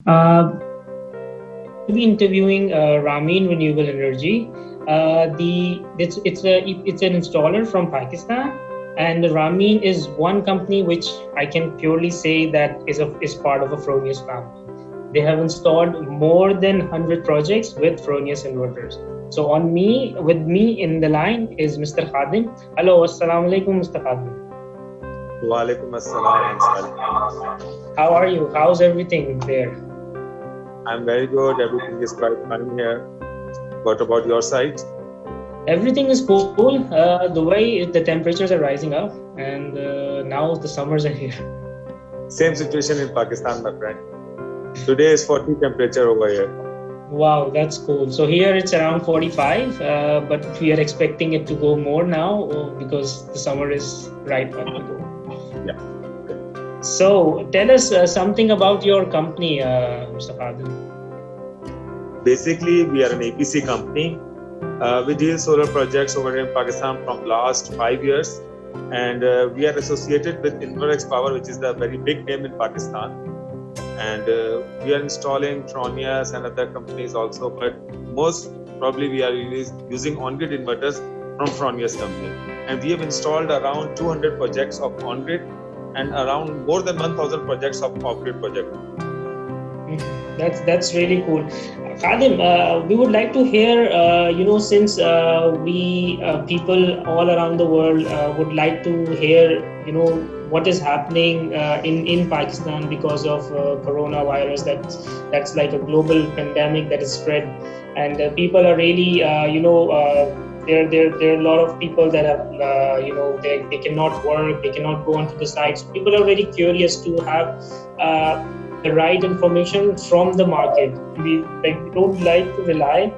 We'll be interviewing Ramin Renewable Energy. It's an installer from Pakistan, and Ramin is one company which I can purely say that is part of a Fronius family. They have installed more than 100 projects with Fronius inverters. So with me in the line is Mr. Khadim. Hello, assalamu alaikum, Mr. Khadim. Wa alaikum assalam. How are you? How's everything there? I'm very good. Everything is quite fine here. What about your side? Everything is cool. The way the temperatures are rising up, and now the summers are here. Same situation in Pakistan, my friend. Today is 40 temperature over here. Wow, that's cool. So here it's around 45, but we are expecting it to go more now because the summer is right on the go. Yeah. So tell us something about your company, Mr. Khadim. Basically, we are an EPC company. We deal solar projects over in Pakistan from last 5 years, and we are associated with Inverex Power, which is the very big name in Pakistan. And we are installing Fronius and other companies also, but most probably we are using on-grid inverters from Fronius company. And we have installed around 200 projects of on-grid and around more than 1,000 projects of off-grid projects. That's really cool. Khadim, we would like to hear, since we people all around the world would like to hear, what is happening in Pakistan because of coronavirus. That's like a global pandemic that is spread, and people are really, there are a lot of people that have, they cannot work, they cannot go onto the sites. People are very curious to have the right information from the market. We don't like to rely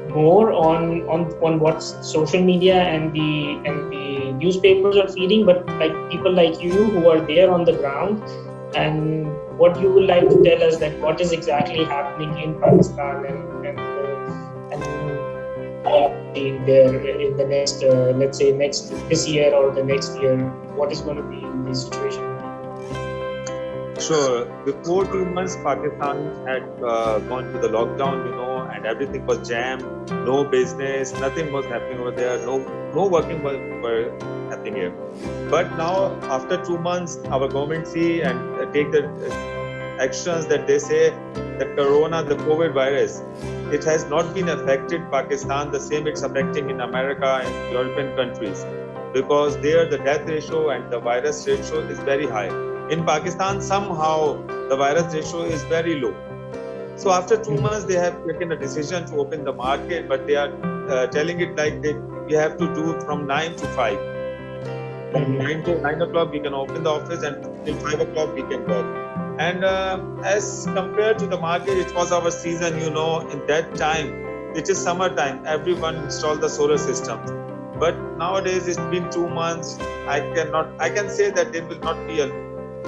more on what social media and the newspapers are feeding, but like people like you who are there on the ground, and what you would like to tell us that what is exactly happening in Pakistan and there in the next, let's say this year or the next year, what is going to be the situation? Sure. Before 2 months, Pakistan had gone to the lockdown, and everything was jammed. No business, nothing was happening over there. No working were happening here. But now, after 2 months, our government see and take the actions that they say that the COVID virus, it has not been affected Pakistan the same it's affecting in America and European countries, because there the death ratio and the virus ratio is very high. In Pakistan, somehow the virus ratio is very low. So after 2 months, they have taken a decision to open the market, but they are telling it like we have to do from 9 to 5. From 9 o'clock, we can open the office, and till 5 o'clock, we can work. And as compared to the market, it was our season, in that time, it is summertime, everyone installed the solar system. But nowadays, it's been 2 months. I can say that there will not be a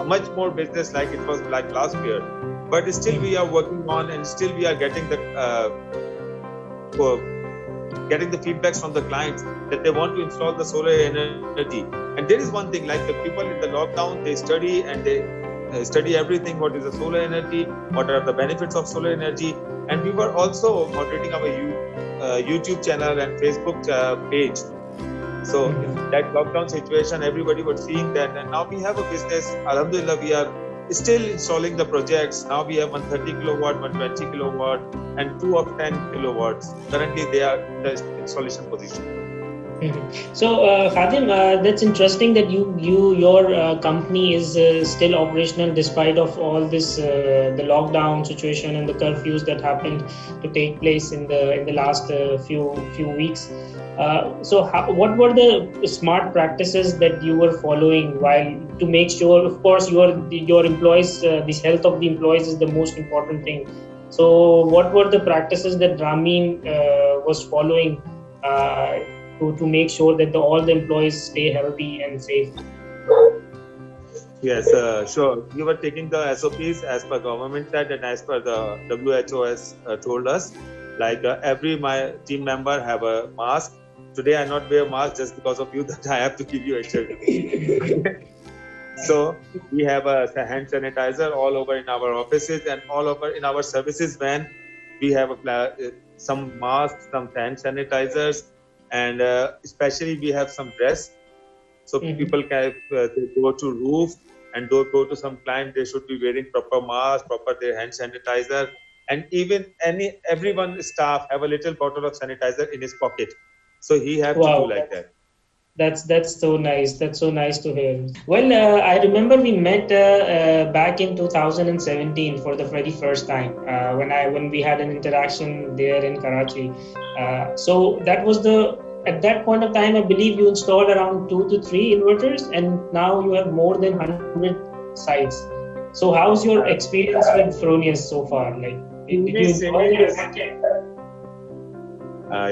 much more business like it was like last year, but still we are working on, and still we are getting the feedbacks from the clients that they want to install the solar energy. And there is one thing, like the people in the lockdown, they study and they study everything, what is the solar energy, what are the benefits of solar energy. And we were also moderating our YouTube channel and Facebook page. So in that lockdown situation, everybody was seeing that, and now we have a business. Alhamdulillah, we are still installing the projects. Now we have 130 kilowatt, 120 kilowatt, and 2 of 10 kilowatts. Currently, they are in the installation position. So, Khadim, that's interesting that your company is still operational despite of all this the lockdown situation and the curfews that happened to take place in the last few weeks. So what were the smart practices that you were following while to make sure, of course, your employees, this health of the employees is the most important thing. So what were the practices that Ramin was following to make sure that all the employees stay healthy and safe? Yes, sure. We were taking the SOPs as per government said and as per the WHO has told us. Like every my team member have a mask. Today I not wear mask just because of you, that I have to give you a shirt. So we have a hand sanitizer all over in our offices and all over in our services van. We have some masks, some hand sanitizers, and especially we have some dress. So people can they go to roof and they go to some client. They should be wearing proper mask, proper their hand sanitizer, and even everyone staff have a little bottle of sanitizer in his pocket. So he have to do Wow. like that. That's so nice. That's so nice to hear. Well, I remember we met back in 2017 for the very first time when we had an interaction there in Karachi. So that was at that point of time, I believe you installed around 2 to 3 inverters, and now you have more than 100 sites. So how's your experience with Fronius so far? Like, did you enjoy it?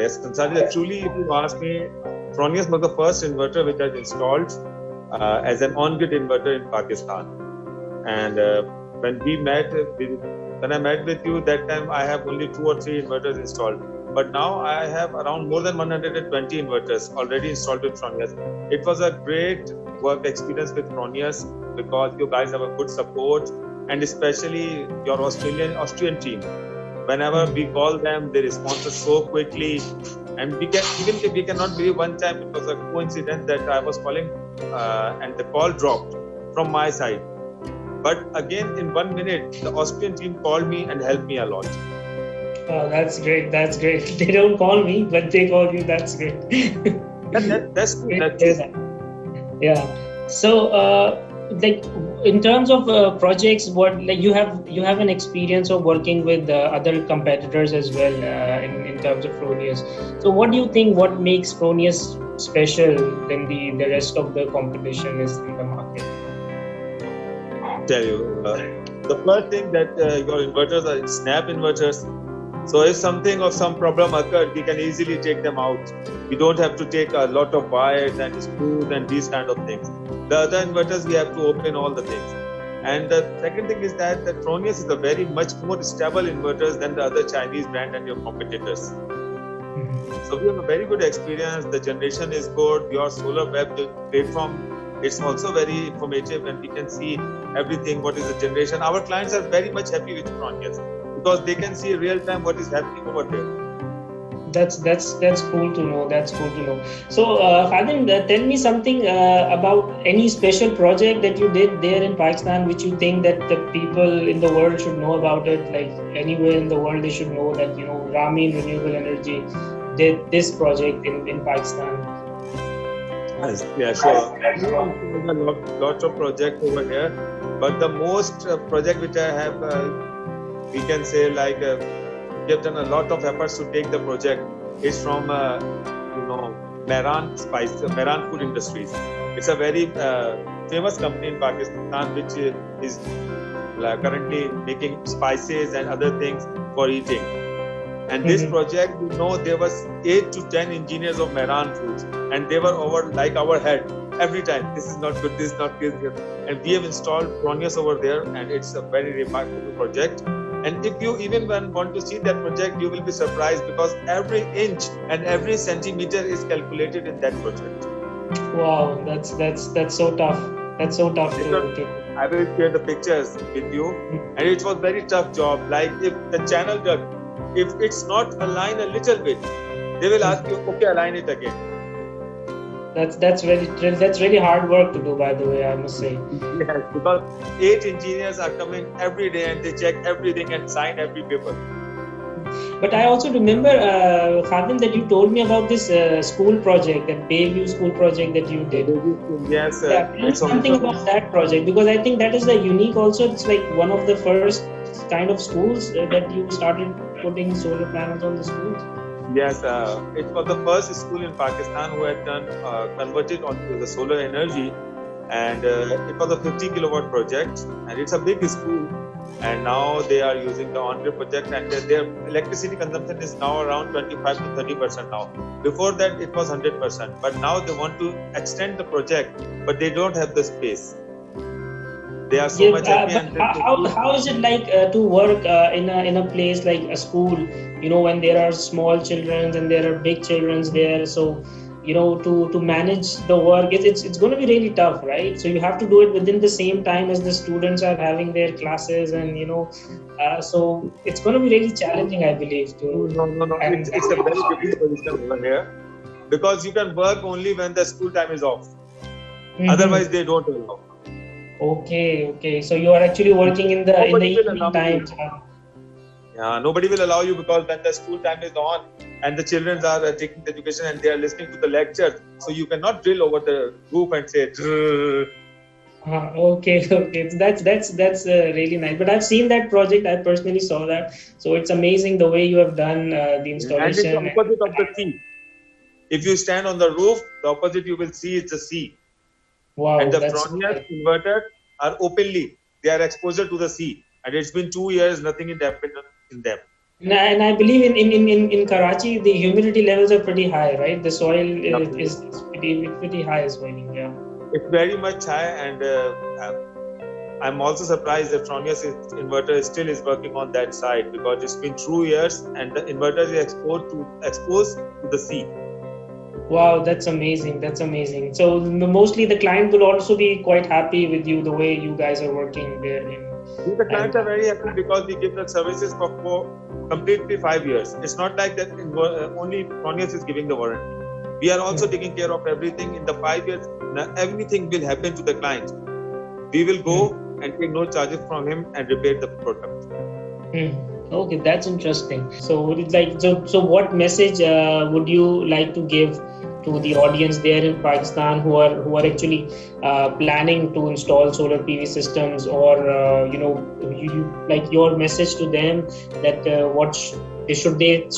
Yes, Kansari, truly, if you ask me, Fronius was the first inverter which I installed as an on-grid inverter in Pakistan. And when I met with you, that time I have only 2 or 3 inverters installed. But now I have around more than 120 inverters already installed with Fronius. It was a great work experience with Fronius because you guys have a good support, and especially your Austrian team. Whenever we call them, they respond us so quickly. And we cannot believe one time it was a coincidence that I was calling and the call dropped from my side. But again, in 1 minute, the Austrian team called me and helped me a lot. Oh, that's great. That's great. They don't call me, but they call you. That's great. That's good. Yeah. So, like in terms of projects, what like you have an experience of working with other competitors as well in terms of Fronius. So, what do you think? What makes Fronius special than the rest of the competition is in the market? Tell you, the first thing that your inverters are snap inverters. So if something or some problem occurred, we can easily take them out. We don't have to take a lot of wires and screws and these kind of things. The other inverters, we have to open all the things. And the second thing is that the Fronius is a very much more stable inverters than the other Chinese brand and your competitors. So we have a very good experience. The generation is good. Your solar web platform, it's also very informative, and we can see everything. What is the generation? Our clients are very much happy with Fronius, because they can see real time what is happening over there. That's cool to know. That's cool to know. So, Khadim, tell me something about any special project that you did there in Pakistan, which you think that the people in the world should know about it. Like anywhere in the world, they should know that Ramin Renewable Energy did this project in Pakistan. Yeah, sure. Lots of projects over here, but the most project which I have. We can say like we have done a lot of efforts to take the project. It's from Mehran Food Industries. It's a very famous company in Pakistan which is currently making spices and other things for eating. And this project, there was 8 to 10 engineers of Mehran Foods, and they were over like our head every time. This is not good. This is not good. And we have installed Fronius over there, and it's a very remarkable project. And if you even want to see that project, you will be surprised because every inch and every centimeter is calculated in that project. Wow, that's so tough. That's so tough to. I will share the pictures with you, and it was very tough job. Like if the channel duct, if it's not aligned a little bit, they will ask you, okay, align it again. That's really hard work to do, by the way, I must say. Yes, because 8 engineers are coming every day and they check everything and sign every paper. But I also remember, Khadim, that you told me about this school project, that Bayview school project that you did. Yes, tell me something about that project, because I think that is the unique also. It's like one of the first kind of schools that you started putting solar panels on the schools. Yes, it was the first school in Pakistan who had converted onto the solar energy, and it was a 50 kilowatt project, and it's a big school. And now they are using the on-grid project, and their electricity consumption is now around 25 to 30% now. Before that, it was 100%, but now they want to extend the project, but they don't have the space. They are so much happy. How is it like to work in a place like a school? When there are small children and there are big children there. So to manage the work. It's going to be really tough, right? So you have to do it within the same time as the students are having their classes, and so it's going to be really challenging, I believe, to. No. It's a very different position over here, because you can work only when the school time is off. Mhm. Otherwise, they don't allow. Okay. So you are actually working in the evening times. Yeah, nobody will allow you, because when the school time is on and the children are taking the education and they are listening to the lectures, so you cannot drill over the roof and say. Okay. So that's really nice. But I've seen that project. I personally saw that. So it's amazing the way you have done the installation. And it's the opposite of the sea. If you stand on the roof, the opposite you will see is the sea. Wow, and the that's Fronius inverters are openly, they are exposure to the sea. And it's been 2 years, nothing is happened in them. And I believe in Karachi, the humidity levels are pretty high, right? The soil is pretty high as well. Yeah. It's very much high, and I'm also surprised that Fronius inverter still is working on that side, because it's been 2 years and the inverter is exposed to the sea. Wow, that's amazing. So mostly the client will also be quite happy with you, the way you guys are working there. The clients are very happy, because we give the services for completely 5 years. It's not like that only Fronius is giving the warranty. We are also taking care of everything in the 5 years. Everything will happen to the client. We will go and take no charges from him and repair the product. Okay, that's interesting. So what message would you like to give to the audience there in Pakistan who are actually planning to install solar PV systems, or like your message to them, that should they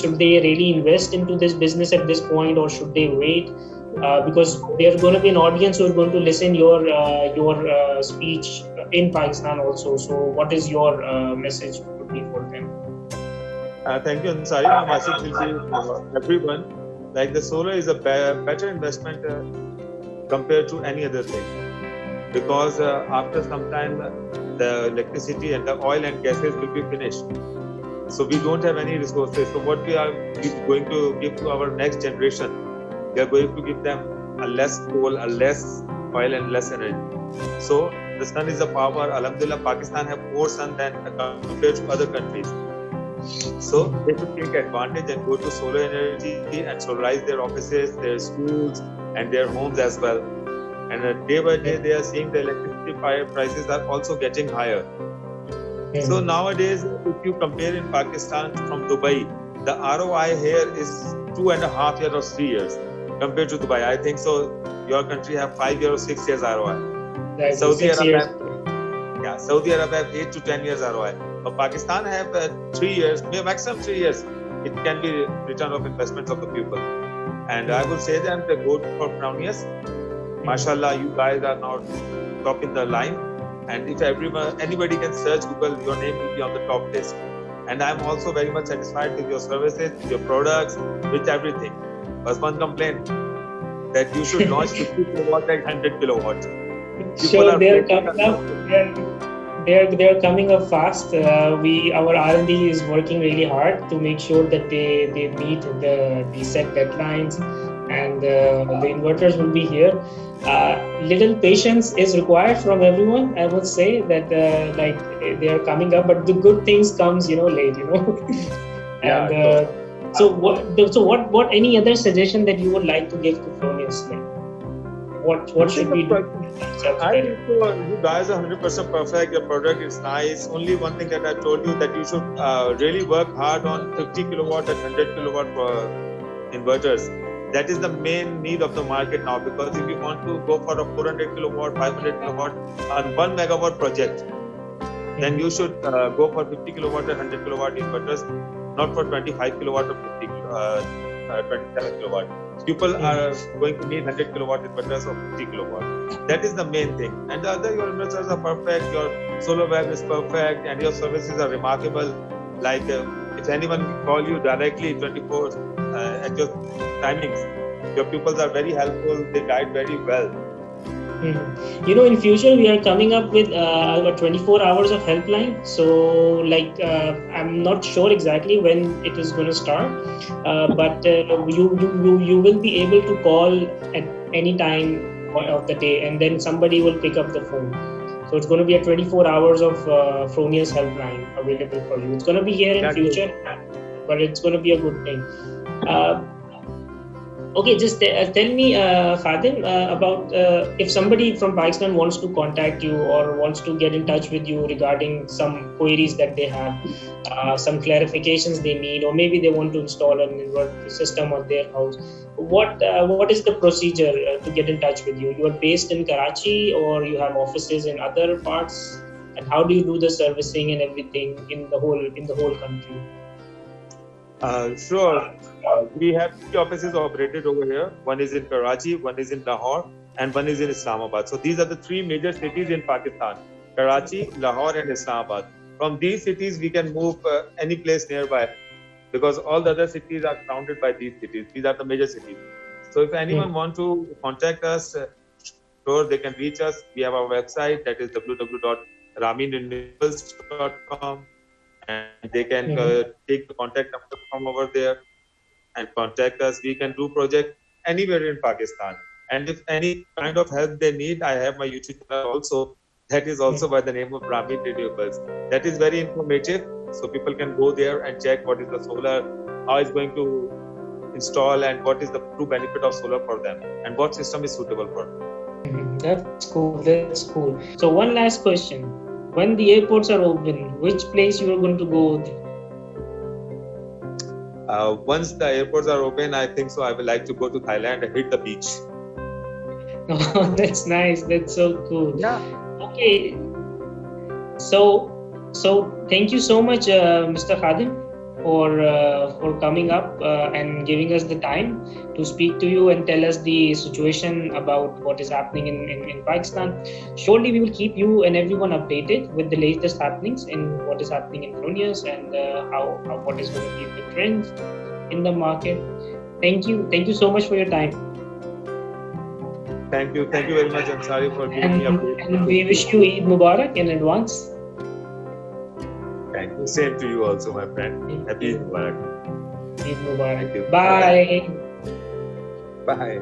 really invest into this business at this point, or should they wait? Because there's going to be an audience who are going to listen your speech in Pakistan also. So what is your message would be for them? Thank you, Ansari. My message will be for everyone. Like, the solar is a better investment compared to any other thing, because after some time the electricity and the oil and gases will be finished. So we don't have any resources. So what we are going to give to our next generation, we are going to give them a less coal, a less oil and less energy. So the sun is a power. Alhamdulillah, Pakistan have more sun than compared to other countries. So they should take advantage and go to solar energy and solarize their offices, their schools and their homes as well. And day by day they are seeing the electricity prices are also getting higher. So nowadays, if you compare in Pakistan from Dubai, the ROI here is 2.5 years or 3 years compared to Dubai. I think so. Your country have 5 years or 6 years ROI. Saudi Arabia have 8 to 10 years ROI. But Pakistan have 3 years, maximum 3 years. It can be return of investments of the people. And I will say them, they go for Fronius. MashaAllah, you guys are now top in the line. And if anybody can search Google, your name will be on the top list. And I'm also very much satisfied with your services, with your products, with everything. But one complaint, that you should launch 50 kilowatt and 100 kilowatt. Sure, they're coming up fast. Our R&D is working really hard to make sure that they meet the set deadlines, and the inverters will be here. Little patience is required from everyone. I would say that they are coming up, but the good things comes late. And so what any other suggestion that you would like to give to Fronius? What should we do? I think so. You guys are 100% perfect. Your product is nice. Only one thing that I told you, that you should really work hard on 50 kilowatt and 100 kilowatt inverters. That is the main need of the market now, because if you want to go for a 400 kilowatt, 500 kilowatt on 1 megawatt project, then you should go for 50 kilowatt and 100 kilowatt inverters, not for 25 kilowatt or 27 kilowatt. People are going to need 100 kilowatt inverters or 50 kilowatt. That is the main thing. And the other, your inverters are perfect, your solar web is perfect, and your services are remarkable. Like if anyone call you directly 24 at your timings, your pupils are very helpful, they guide very well. In future we are coming up with about 24 hours of helpline. So, I'm not sure exactly when it is going to start, but you will be able to call at any time of the day, and then somebody will pick up the phone. So it's going to be a 24 hours of Fronius helpline available for you. It's going to be here in future, but it's going to be a good thing. Okay, just tell me, Khadim, about if somebody from Pakistan wants to contact you or wants to get in touch with you regarding some queries that they have, some clarifications they need, or maybe they want to install an inverter system on their house. What is the procedure to get in touch with you? You are based in Karachi, or you have offices in other parts, and how do you do the servicing and everything in the whole country? Sure. We have 3 offices operated over here. One is in Karachi, one is in Lahore, and one is in Islamabad. So these are the 3 major cities in Pakistan: Karachi, Lahore, and Islamabad. From these cities, we can move any place nearby, because all the other cities are surrounded by these cities. These are the major cities. So if anyone wants to contact us, sure, they can reach us. We have our website, that is www.raminrenewables.com. And they can take the contact number from over there and contact us. We can do project anywhere in Pakistan. And if any kind of help they need, I have my YouTube channel also. That is also by the name of Ramin Renewables. That is very informative. So people can go there and check what is the solar, how it's going to install, and what is the true benefit of solar for them, and what system is suitable for them. That's cool. So one last question. When the airports are open, which place you are going to go? Once the airports are open, I think so I would like to go to Thailand and hit the beach. Oh, that's nice. That's so cool. Yeah. Okay. So thank you so much, Mr. Khadim, for coming up and giving us the time to speak to you and tell us the situation about what is happening in Pakistan. Surely we will keep you and everyone updated with the latest happenings in what is happening in Fronius and what is going to be the trends in the market. Thank you so much for your time. Thank you very much, Ansari, for giving me update. And we wish you Eid Mubarak in advance. Thank you. Same to you also, my friend. Happy Eid Mubarak. Eid Mubarak. Thank you. Bye. Bye.